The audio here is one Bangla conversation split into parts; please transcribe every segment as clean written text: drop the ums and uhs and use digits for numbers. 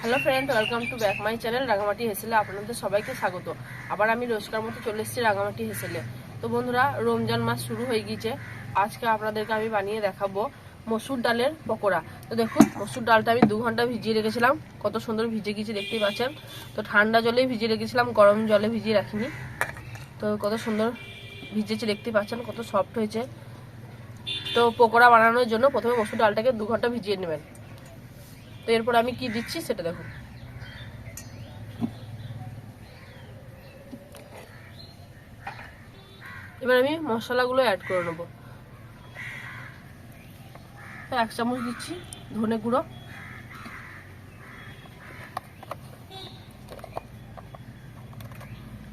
Hello friend, welcome to back my channel Rangamati হেসেলে। আপনাদের সবাইকে স্বাগত। আবার আমি রোজকার মতো চলে এসেছি রাঙামাটি হেসেলে। তো বন্ধুরা, রমজান মাস শুরু হয়ে গিয়েছে। আজকে আপনাদেরকে আমি বানিয়ে দেখাবো মসুর ডালের পকোড়া। তো দেখুন, মসুর ডালটা আমি 2 ঘন্টা ভিজিয়ে রেখেছিলাম। কত সুন্দর ভিজে গিয়েছে দেখতেই পাচ্ছেন। তো ঠান্ডা জলে ভিজিয়ে রেখেছিলাম, গরম জলে ভিজিয়ে রাখিনি। তো কত সুন্দর ভিজেছে দেখতেই পাচ্ছেন, কত সফট হয়েছে। তো পকোড়া বানানোর জন্য প্রথমে মসুর ডালটাকে 2 ঘন্টা ভিজিয়ে নেবেন। তো এরপর আমি কি দিচ্ছি সেটা দেখুন। এবার আমি মশলাগুলো অ্যাড করে নেব। 1 চামচ দিচ্ছি ধনে গুঁড়ো,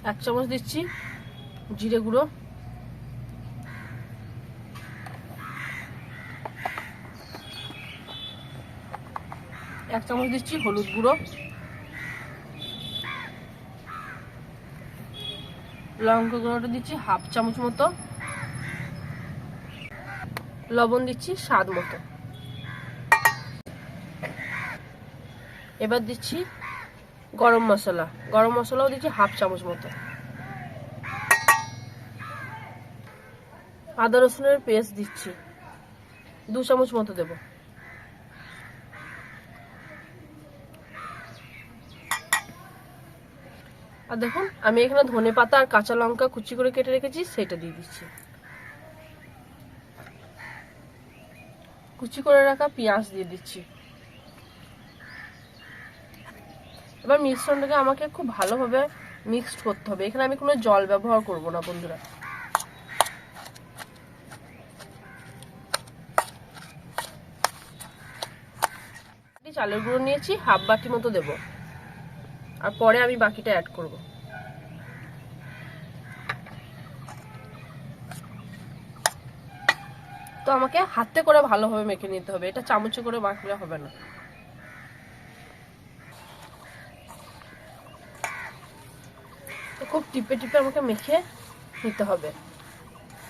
1 চামচ দিচ্ছি জিরে গুঁড়ো, 1 চামচ দিচ্ছি হলুদ গুঁড়ো, লঙ্কা গুঁড়োটা দিচ্ছি 1/2 চামচ মতো, লবণ দিচ্ছি স্বাদ মতো। এবার দিচ্ছি গরম মশলাও দিচ্ছি 1/2 চামচ মতো। আদা রসুনের পেস্ট দিচ্ছি 2 চামচ মতো দেব। আর দেখুন, আমি এখানে ধনে পাতা আর কাঁচা লঙ্কা কুচি করে কেটে রেখেছি, সেটা দিয়ে দিচ্ছি। কুচি করে রাখা পেঁয়াজ দিয়ে দিচ্ছি। এবার মিশ্রণটাকে আমাকে খুব ভালোভাবে মিক্সড করতে হবে। এখানে আমি কোনো জল ব্যবহার করব না বন্ধুরা। চালের গুঁড়ো নিয়েছি, 1/2 বাটি মতো দেব, আর পরে আমি বাকিটা অ্যাড করব। তো আমাকে হাতে করে ভালোভাবে মেখে নিতে হবে, এটা চামচে করে মাখলে হবে না। তো খুব টিপে টিপে আমাকে মেখে নিতে হবে।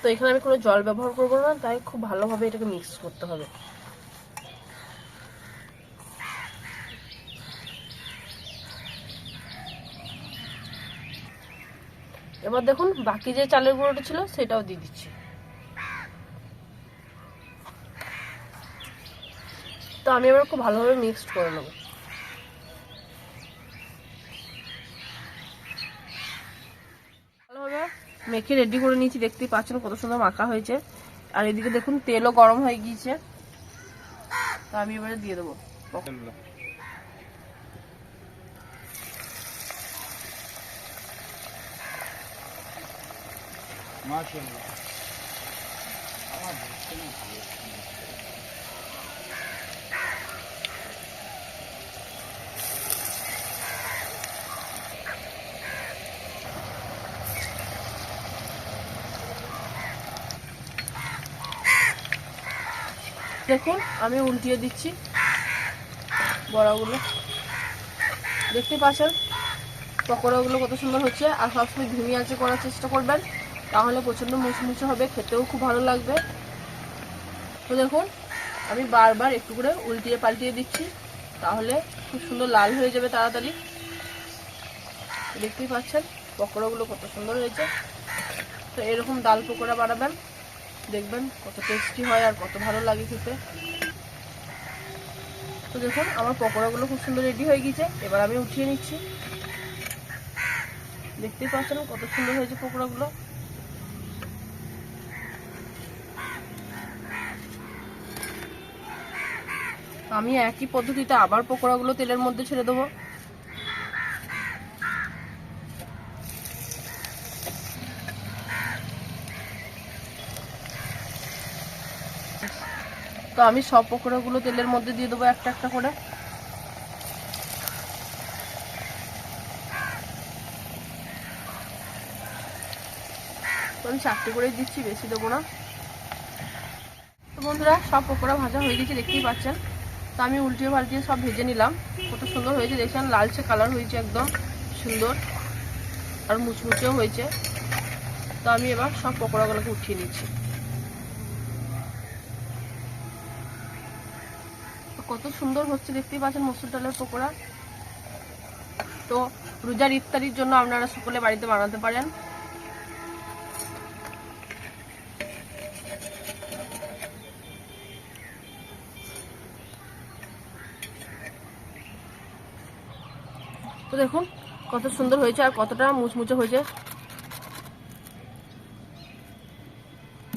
তো এখানে আমি কোনো জল ব্যবহার করব না, তাই খুব ভালোভাবে এটাকে মিক্স করতে হবে। এবার দেখুন, বাকি যে চালের গুঁড়োটা ছিল সেটাও দিয়ে দিচ্ছি। তো আমি এবার খুব ভালোভাবে মিক্সড করে নেব। ভালোভাবে মেখে রেডি করে নিয়েছি, দেখতেই পাচ্ছেন কত সুন্দর মাখা হয়েছে। আর এদিকে দেখুন, তেলও গরম হয়ে গিয়েছে। তো আমি এবারে দিয়ে দেবো। দেখুন, আমি উল্টিয়ে দিচ্ছি বড়াগুলো। দেখতে পাচ্ছেন পকোড়াগুলো কত সুন্দর হচ্ছে। আর সবসময় ধিমি আঁচে করার চেষ্টা করবেন, তাহলে প্রচণ্ড মুচমুচে হবে, খেতেও খুব ভালো লাগবে। তো দেখুন, আমি বারবার একটু করে উল্টিয়ে পাল্টিয়ে দিচ্ছি, তাহলে খুব সুন্দর লাল হয়ে যাবে তাড়াতাড়ি। দেখতেই পাচ্ছেন পকোড়াগুলো কত সুন্দর হয়েছে। তো এরকম ডাল পকোড়া বানাবেন, দেখবেন কত টেস্টি হয় আর কত ভালো লাগে খেতে। তো দেখুন, আমার পকোড়াগুলো খুব সুন্দর রেডি হয়ে গেছে। এবার আমি উঠিয়ে নিচ্ছি। দেখতেই পাচ্ছেন কত সুন্দর হয়েছে পকোড়াগুলো। আমি একই পদ্ধতিতে আবার পকোড়াগুলো তেলের মধ্যে ছেড়ে দেবো। তো আমি সব পকোড়াগুলো তেলের মধ্যে দিয়ে দেবো একটা একটা করে। তো আমি 4টে করেই দিচ্ছি, বেশি দেবো না। তো বন্ধুরা, সব পকোড়া ভাজা হয়ে গেছে, দেখতেই পাচ্ছেন। তো আমি উল্টিয়ে পাল্টিয়ে সব ভেজে নিলাম। কত সুন্দর হয়েছে দেখছেন, লালচে কালার হয়েছে, একদম সুন্দর আর মুচমুচেও হয়েছে। তো আমি এবার সব পকোড়াগুলোকে উঠিয়ে নিচ্ছি। কত সুন্দর হচ্ছে দেখতেই পাচ্ছেন মসুর ডালের পকোড়া। তো রোজার ইফতারির জন্য আপনারা সকলে বাড়িতে বানাতে পারেন। তো দেখুন কত সুন্দর হয়েছে আর কতটা মুচমুচে হয়েছে,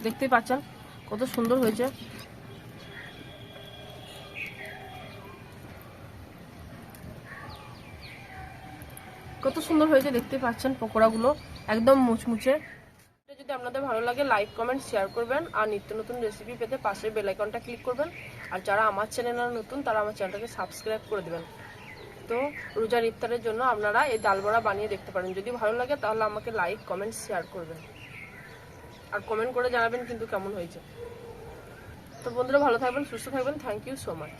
দেখতেই পাচ্ছেন কত সুন্দর হয়েছে। কত সুন্দর হয়েছে দেখতে পাচ্ছেন পকোড়াগুলো, একদম মুচমুচে। যদি আপনাদের ভালো লাগে লাইক কমেন্ট শেয়ার করবেন, আর নিত্য নতুন রেসিপি পেতে পাশের বেল আইকনটা ক্লিক করবেন। আর যারা আমার চ্যানেলে নতুন তারা আমার চ্যানেলটাকে সাবস্ক্রাইব করে দেবেন। তো রোজার ইফতারের জন্য আপনারা এই ডাল বড়া বানিয়ে দেখতে পারেন। যদি ভালো লাগে তাহলে আমাকে লাইক কমেন্ট শেয়ার করবেন, আর কমেন্ট করে জানাবেন কিন্তু কেমন হয়েছে। তো বন্ধুরা ভালো থাকবেন, সুস্থ থাকবেন। Thank you so much.